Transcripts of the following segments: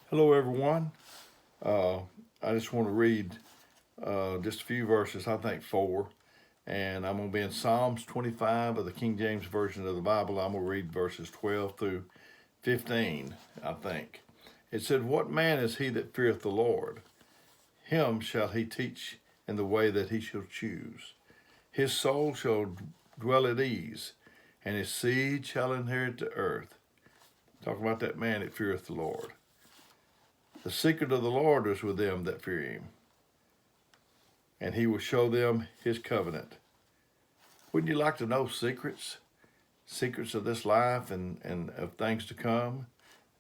Hello, everyone. Uh, I just want to read just a few verses, I think four, and I'm going to be in Psalms 25 of the King James Version of the Bible. I'm going to read verses 12 through 15, I think. It said, "What man is he that feareth the Lord? Him shall he teach in the way that he shall choose. His soul shall dwell at ease, and his seed shall inherit the earth." Talk about that man that feareth the Lord. "The secret of the Lord is with them that fear him, and he will show them his covenant." Wouldn't you like to know secrets? Secrets of this life and of things to come?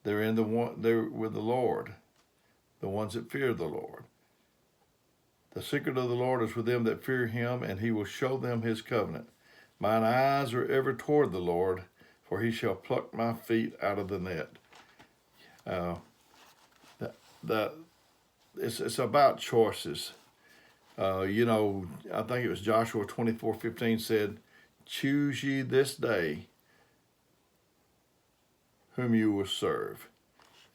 They're with the Lord, the ones that fear the Lord. "The secret of the Lord is with them that fear him, and he will show them his covenant. Mine eyes are ever toward the Lord, for he shall pluck my feet out of the net." Uh, the, the, it's about choices. I think it was Joshua 24:15 said, "Choose ye this day whom you will serve."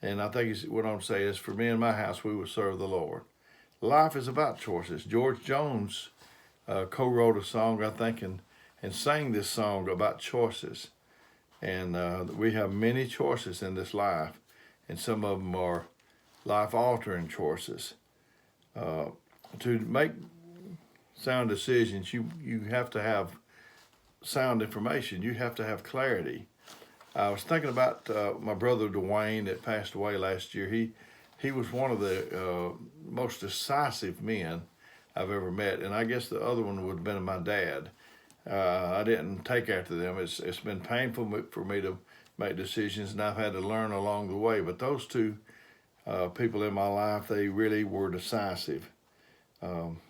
And I think he went on to say, "As for me and my house, we will serve the Lord." Life is about choices. George Jones co-wrote a song, I think, and sang this song about choices. And we have many choices in this life, and some of them are life-altering choices. To make sound decisions, you have to have sound information. You have to have clarity. I was thinking about my brother Dwayne that passed away last year. He was one of the most decisive men I've ever met, and I guess the other one would have been my dad. I didn't take after them. It's been painful for me to make decisions, and I've had to learn along the way. But those two people in my life, they really were decisive. Um,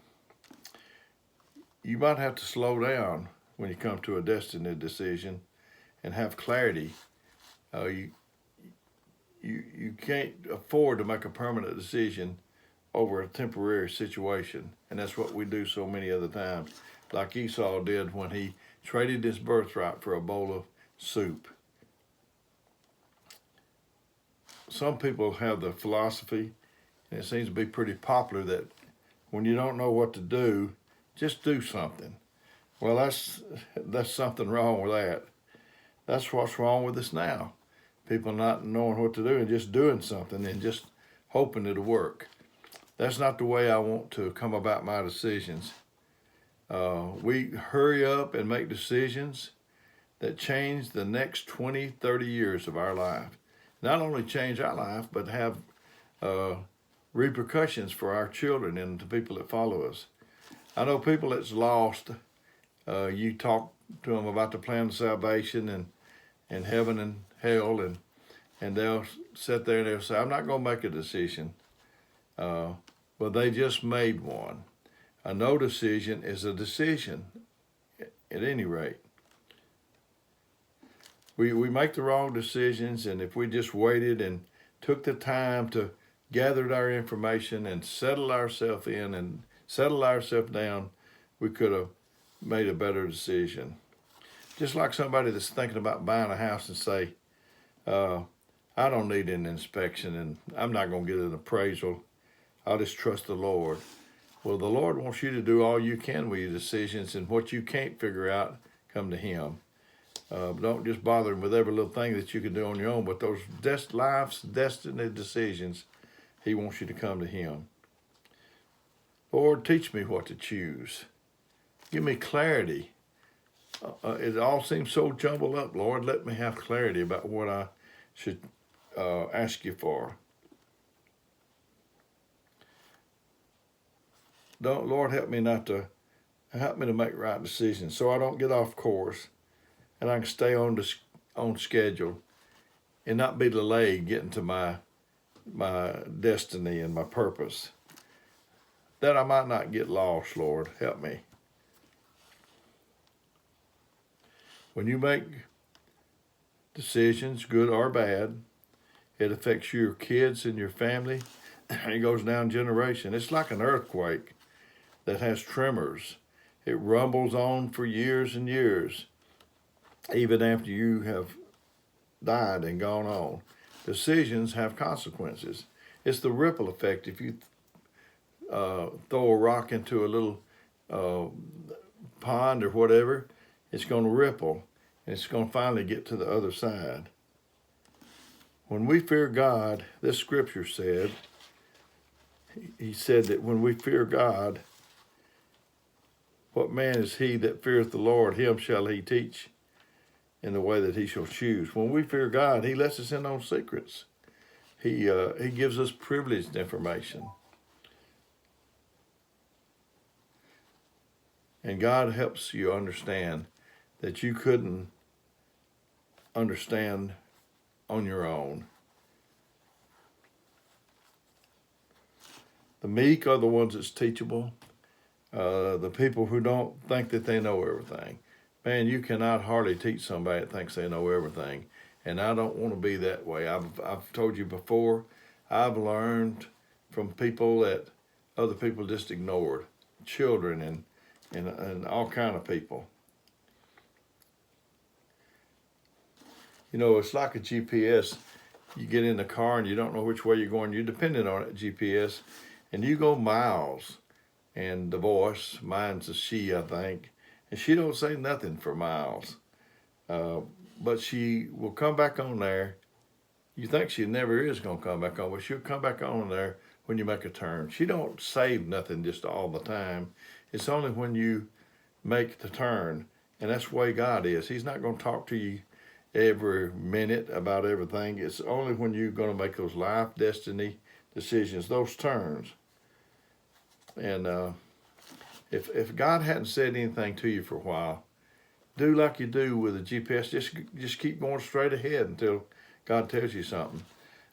you might have to slow down when you come to a destiny decision and have clarity. Uh, you, you can't afford to make a permanent decision over a temporary situation, and that's what we do so many other times, like Esau did when he traded his birthright for a bowl of soup. Some people have the philosophy, and it seems to be pretty popular, that when you don't know what to do, just do something. Well, that's something wrong with that. That's what's wrong with us now. People not knowing what to do and just doing something and just hoping it'll work. That's not the way I want to come about my decisions. We hurry up and make decisions that change the next 20, 30 years of our life. Not only change our life, but have uh, repercussions for our children and the people that follow us. I know people that's lost. You talk to them about the plan of salvation and heaven and hell, and they'll sit there and they'll say, "I'm not going to make a decision." But they just made one. A no decision is a decision at any rate. We make the wrong decisions, and if we just waited and took the time to gather our information and settle ourselves in and settle ourselves down, we could have made a better decision. Just like somebody that's thinking about buying a house and say, "I don't need an inspection, and I'm not going to get an appraisal. I'll just trust the Lord." Well, the Lord wants you to do all you can with your decisions, and what you can't figure out, come to Him. Don't just bother Him with every little thing that you can do on your own, but those life's destiny decisions, He wants you to come to Him. "Lord, teach me what to choose. Give me clarity. It all seems so jumbled up. Lord, let me have clarity about what I should ask you for. Lord, help me to make right decisions so I don't get off course and I can stay on schedule and not be delayed getting to my destiny and my purpose. That I might not get lost, Lord, help me." When you make decisions, good or bad, it affects your kids and your family. It goes down generation. It's like an earthquake that has tremors. It rumbles on for years and years, even after you have died and gone on. decisions have consequences. It's the ripple effect. If you throw a rock into a little pond or whatever, it's going to ripple, and it's going to finally get to the other side. When we fear God, this scripture said, he said that when we fear God, what man is he that feareth the Lord? Him shall he teach in the way that he shall choose. When we fear God, he lets us in on secrets. He gives us privileged information. And God helps you understand that you couldn't understand on your own. The meek are the ones that's teachable. The people who don't think that they know everything. Man, you cannot hardly teach somebody that thinks they know everything. And I don't want to be that way. I've told you before, I've learned from people that other people just ignored. Children and all kind of people. You know, it's like a GPS. You get in the car and you don't know which way you're going. You're dependent on it, GPS. And you go miles. And the voice, mine's a she, I think, and she don't say nothing for miles. But she will come back on there. You think she never is going to come back on, but she'll come back on there when you make a turn. She don't save nothing just all the time. It's only when you make the turn, and that's the way God is. He's not going to talk to you every minute about everything. It's only when you're going to make those life destiny decisions, those turns. And if God hadn't said anything to you for a while, do like you do with a GPS. Just keep going straight ahead until God tells you something.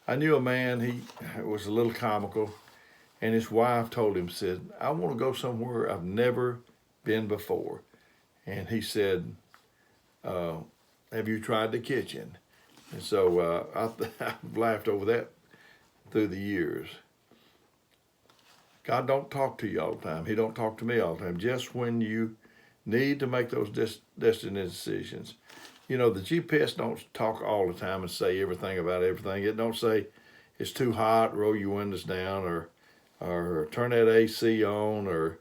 I knew a man, he was a little comical, and his wife told him, said, I want to go somewhere I've never been before. And he said, have you tried the kitchen? And so I've laughed over that through the years. God don't talk to you all the time. He don't talk to me all the time. Just when you need to make those destiny decisions. You know, the GPS don't talk all the time and say everything about everything. It don't say it's too hot, roll your windows down, or turn that AC on, or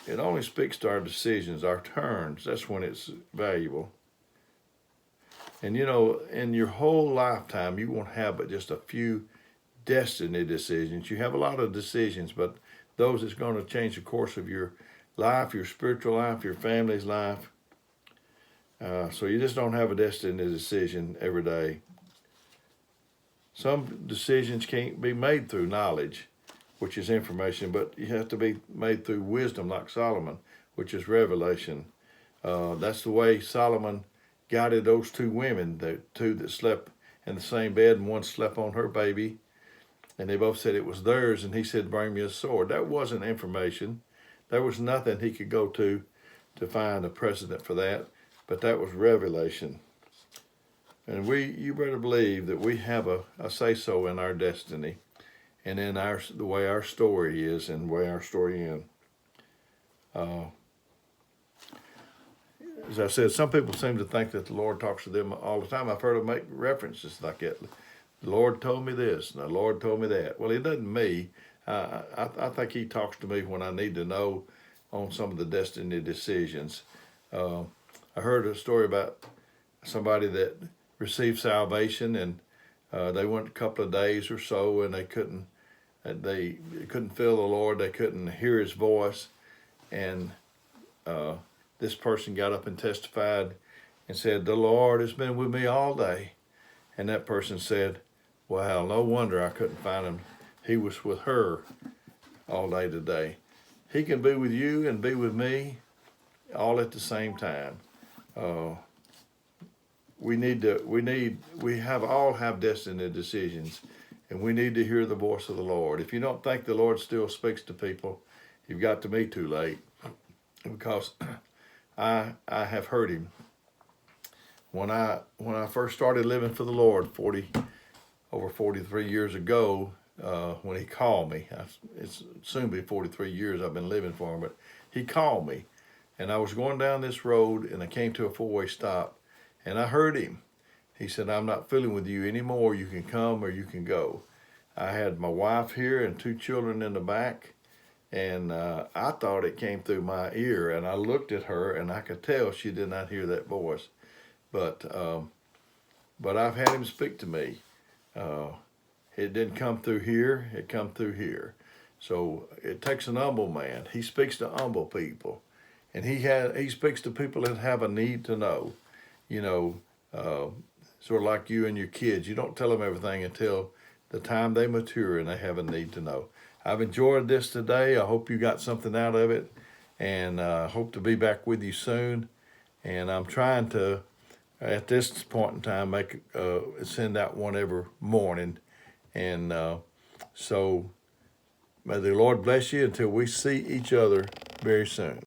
it only speaks to our decisions, our turns. That's when it's valuable. And you know, in your whole lifetime, you won't have but just a few destiny decisions. You have a lot of decisions, but those that's going to change the course of your life, your spiritual life, your family's life. So you just don't have a destiny decision every day. Some decisions can't be made through knowledge, which is information, but you have to be made through wisdom, like Solomon, which is revelation. That's the way Solomon guided those two women, the two that slept in the same bed, and one slept on her baby. And they both said it was theirs, and he said, bring me a sword. That wasn't information. There was nothing he could go to find a precedent for that, but that was revelation. And you better believe that we have a say-so in our destiny and in the way our story is and the way our story ends. As I said, some people seem to think that the Lord talks to them all the time. I've heard them make references like that. The Lord told me this, and the Lord told me that. Well, he doesn't me. I think he talks to me when I need to know on some of the destiny decisions. I heard a story about somebody that received salvation, and they went a couple of days or so, and they couldn't feel the Lord. They couldn't hear his voice, and this person got up and testified and said, the Lord has been with me all day. And that person said, wow, no wonder I couldn't find him. He was with her all day today. He can be with you and be with me all at the same time. We all have destiny decisions, and we need to hear the voice of the Lord. If you don't think the Lord still speaks to people, you've got to me too late, because I have heard him. When I first started living for the Lord over 43 years ago, when he called me, it's soon be 43 years I've been living for him, but he called me, and I was going down this road, and I came to a four-way stop, and I heard him, He said, I'm not fooling with you anymore. You can come or you can go. I had my wife here and 2 children in the back, and I thought it came through my ear, and I looked at her, and I could tell she did not hear that voice. But I've had him speak to me. It didn't come through here; it come through here. So it takes an humble man. He speaks to humble people, and he speaks to people that have a need to know. You know, sort of like you and your kids. You don't tell them everything until the time they mature and they have a need to know. I've enjoyed this today. I hope you got something out of it, and hope to be back with you soon. And I'm trying to, at this point in time, send out one every morning. And so may the Lord bless you until we see each other very soon.